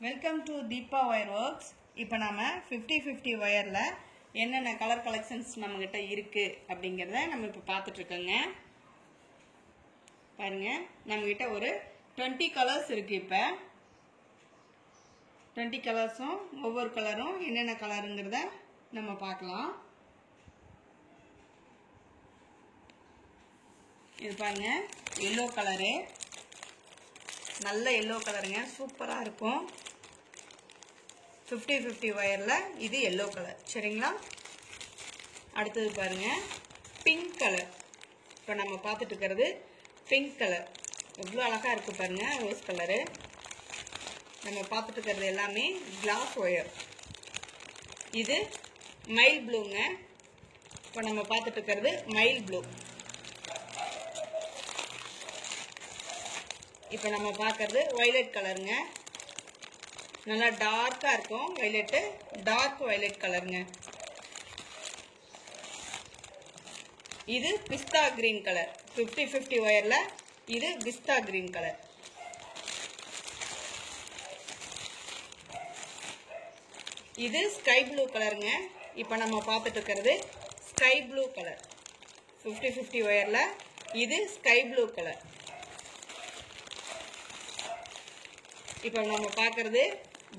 Welcome to Deepa wire works. இப்போ நம்ம 50-50 ஒயரில் என்னென்ன கலர் கலெக்ஷன்ஸ் நம்மக்கிட்ட இருக்குது அப்படிங்கிறத நம்ம இப்போ பார்த்துட்ருக்கோங்க. பாருங்கள், நம்மக்கிட்ட ஒரு 20 கலர்ஸ் இருக்குது. இப்போ 20 கலர்ஸும் ஒவ்வொரு கலரும் என்னென்ன கலருங்கிறத நம்ம பார்க்கலாம். இது பாருங்கள், எல்லோ கலரு, நல்ல எல்லோ கலருங்க, சூப்பராக இருக்கும். 50-50 ஒயரில் இது எல்லோ கலர், சரிங்களா? அடுத்தது பாருங்கள், பிங்க் கலர். இப்போ நம்ம பார்த்துட்டு இருக்கிறது பிங்க் கலர். எவ்வளோ அழகாக இருக்குது பாருங்கள், ரோஸ் கலரு. நம்ம பார்த்துட்டு இருக்கிறது எல்லாமே கிளாஸ் ஒயர். இது மைல் ப்ளூங்க. இப்போ நம்ம பார்த்துட்டு இருக்கிறது மைல் ப்ளூ. இப்போ நம்ம பார்க்கறது வயலட் கலருங்க. நல்லா டார்க்காக இருக்கும் வயலட்டு, டார்க் வயலட் கலருங்க. இது பிஸ்தா கிரீன் கலர். 50-50 ஒயரில் இது பிஸ்தா கிரீன் கலர். இது ஸ்கை ப்ளூ கலருங்க. இப்போ நம்ம பார்த்துட்டு இருக்கிறது ஸ்கை ப்ளூ கலர். 50-50 ஒயரில் இது ஸ்கை ப்ளூ கலர். இப்போ நம்ம பார்க்கறது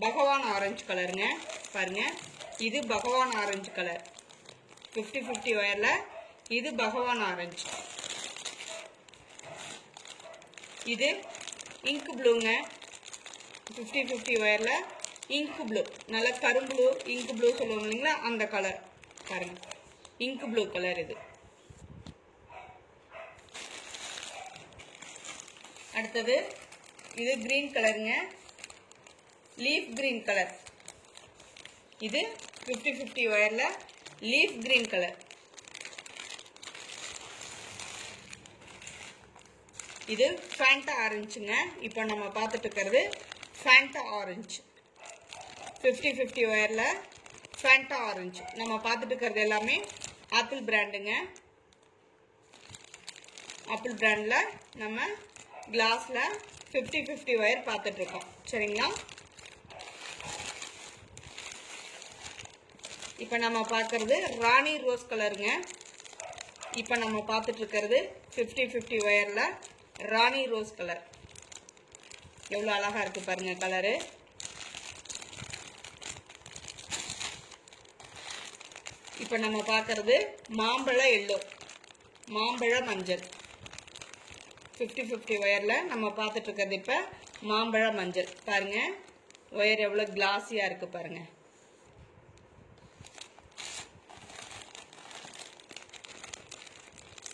பகவான் ஆரஞ்சு கலருங்க. பாருங்க, இது பகவான் ஆரஞ்சு கலர். 50-50 ஒயரில் இது பகவான் ஆரஞ்சு. இது இங்க் ப்ளூங்க. 50-50 ஒயரில் இங்க் ப்ளூ, நல்ல கரும்புளூ இங்க் ப்ளூ சொல்லுவாங்க இல்லைங்களா, அந்த கலர். பாருங்க, இங்க் ப்ளூ கலர் இது. அடுத்தது இது கிரீன் கலருங்க, லீஃப் கிரீன் கலர். இது 50-50 ஒயரில் லீஃப் கிரீன் கலர். இது ஃபேண்டா ஆரஞ்சுங்க. இப்போ நம்ம பார்த்துட்டு இருக்கிறது ஃபேண்டா ஆரஞ்சு. 50-50 ஒயரில் ஃபேண்டா ஆரஞ்சு. நம்ம பார்த்துட்டு இருக்கிறது எல்லாமே ஆப்பிள் பிராண்டுங்க. ஆப்பிள் பிராண்டில் நம்ம கிளாஸில் 50-50 ஒயர் பார்த்துட்ருக்கோம், சரிங்களா? இப்போ நம்ம பார்க்கறது ராணி ரோஸ் கலருங்க. இப்போ நம்ம பார்த்துட்டு இருக்கிறது 50-50 ஒயரில் ராணி ரோஸ் கலர். எவ்வளோ அழகாக இருக்குது பாருங்க கலரு. இப்போ நம்ம பார்க்கறது மாம்பழ எல்லோ, மாம்பழ மஞ்சள். 50-50 ஒயரில் நம்ம பார்த்துட்டு இருக்கிறது இப்போ மாம்பழ மஞ்சள். பாருங்க, ஒயர் எவ்வளோ கிளாஸியாக இருக்கு பாருங்க.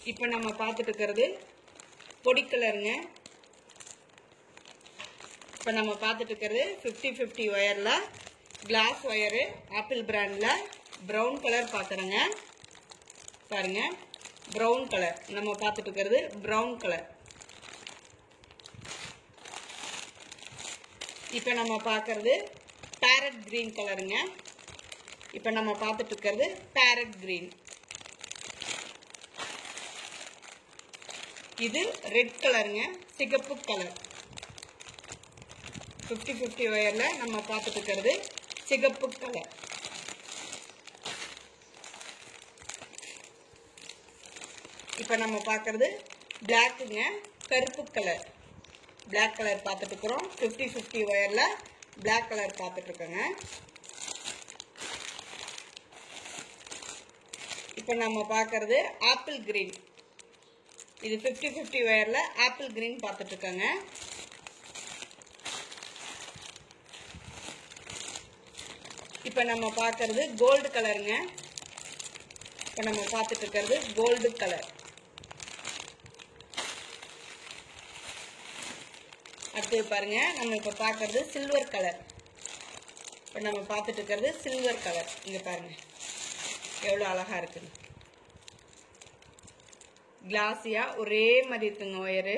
இப்போ நம்ம பார்த்துட்டு இருக்கிறது பொடி கலருங்க. இப்போ நம்ம பார்த்துட்டு இருக்கிறது 50-50 ஒயரில் கிளாஸ் ஒயரு, ஆப்பிள் பிராண்டில் ப்ரௌன் கலர் பார்க்குறேங்க. பாருங்க, ப்ரௌன் கலர். நம்ம பார்த்துட்டு இருக்கிறது ப்ரௌன் கலர். இப்போ நம்ம பார்க்கறது பேரட் கிரீன் கலருங்க. இப்போ நம்ம பார்த்துட்டு இருக்கிறது பேரட் கிரீன். இது ரெட் கலருங்க, சிகப்பு கலர். 50-50 ஒயரில் நம்ம பார்த்துட்டு இருக்கிறது சிகப்பு கலர். இப்போ நம்ம பார்க்கறது பிளாக்குங்க, கருப்பு கலர். பிளாக் கலர் பார்த்துட்டு இருக்கிறோம். 50-50 ஒயரில் பிளாக் கலர் பார்த்துட்டு இருக்கோங்க. இப்போ நம்ம பார்க்கறது ஆப்பிள் கிரீன். இது 50-50 ஒயரில் ஆப்பிள் கிரீன் பார்த்துட்டு இருக்காங்க. இப்போ நம்ம பார்க்கறது கோல்டு கலருங்க. இப்போ நம்ம பார்த்துட்டு இருக்கிறது கோல்டு கலர். அடுத்து பாருங்க, நம்ம இப்போ பார்க்கறது சில்வர் கலர். இப்போ நம்ம பார்த்துட்டு இருக்கிறது சில்வர் கலர். இங்கே பாருங்க, எவ்வளோ அழகாக இருக்குது. கிளாஸியாக ஒரே மாதிரி இருக்குங்க ஒயரு.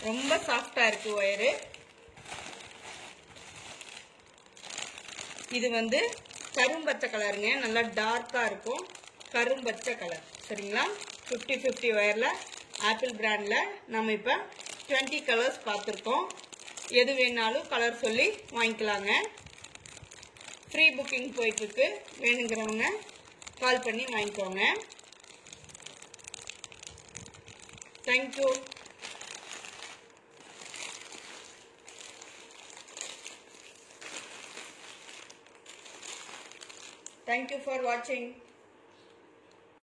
ரொம்ப சாஃப்டாக இருக்கு ஒயரு. இது வந்து கரும்பச்சை கலருங்க, நல்லா டார்க்காக இருக்கும், கரும்பச்சை கலர், சரிங்களா? 50-50 ஒயரில் ஆப்பிள் பிராண்டில் நம்ம இப்போ 20 கலர்ஸ் பார்த்துருக்கோம். எது வேணாலும் கலர் சொல்லி வாங்கிக்கலாங்க. ஃப்ரீ புக்கிங் போயிட்டுருக்கு. வேணுங்கிறவங்க கால் பண்ணி வாங்கிக்கோங்க. Thank you. Thank you for watching.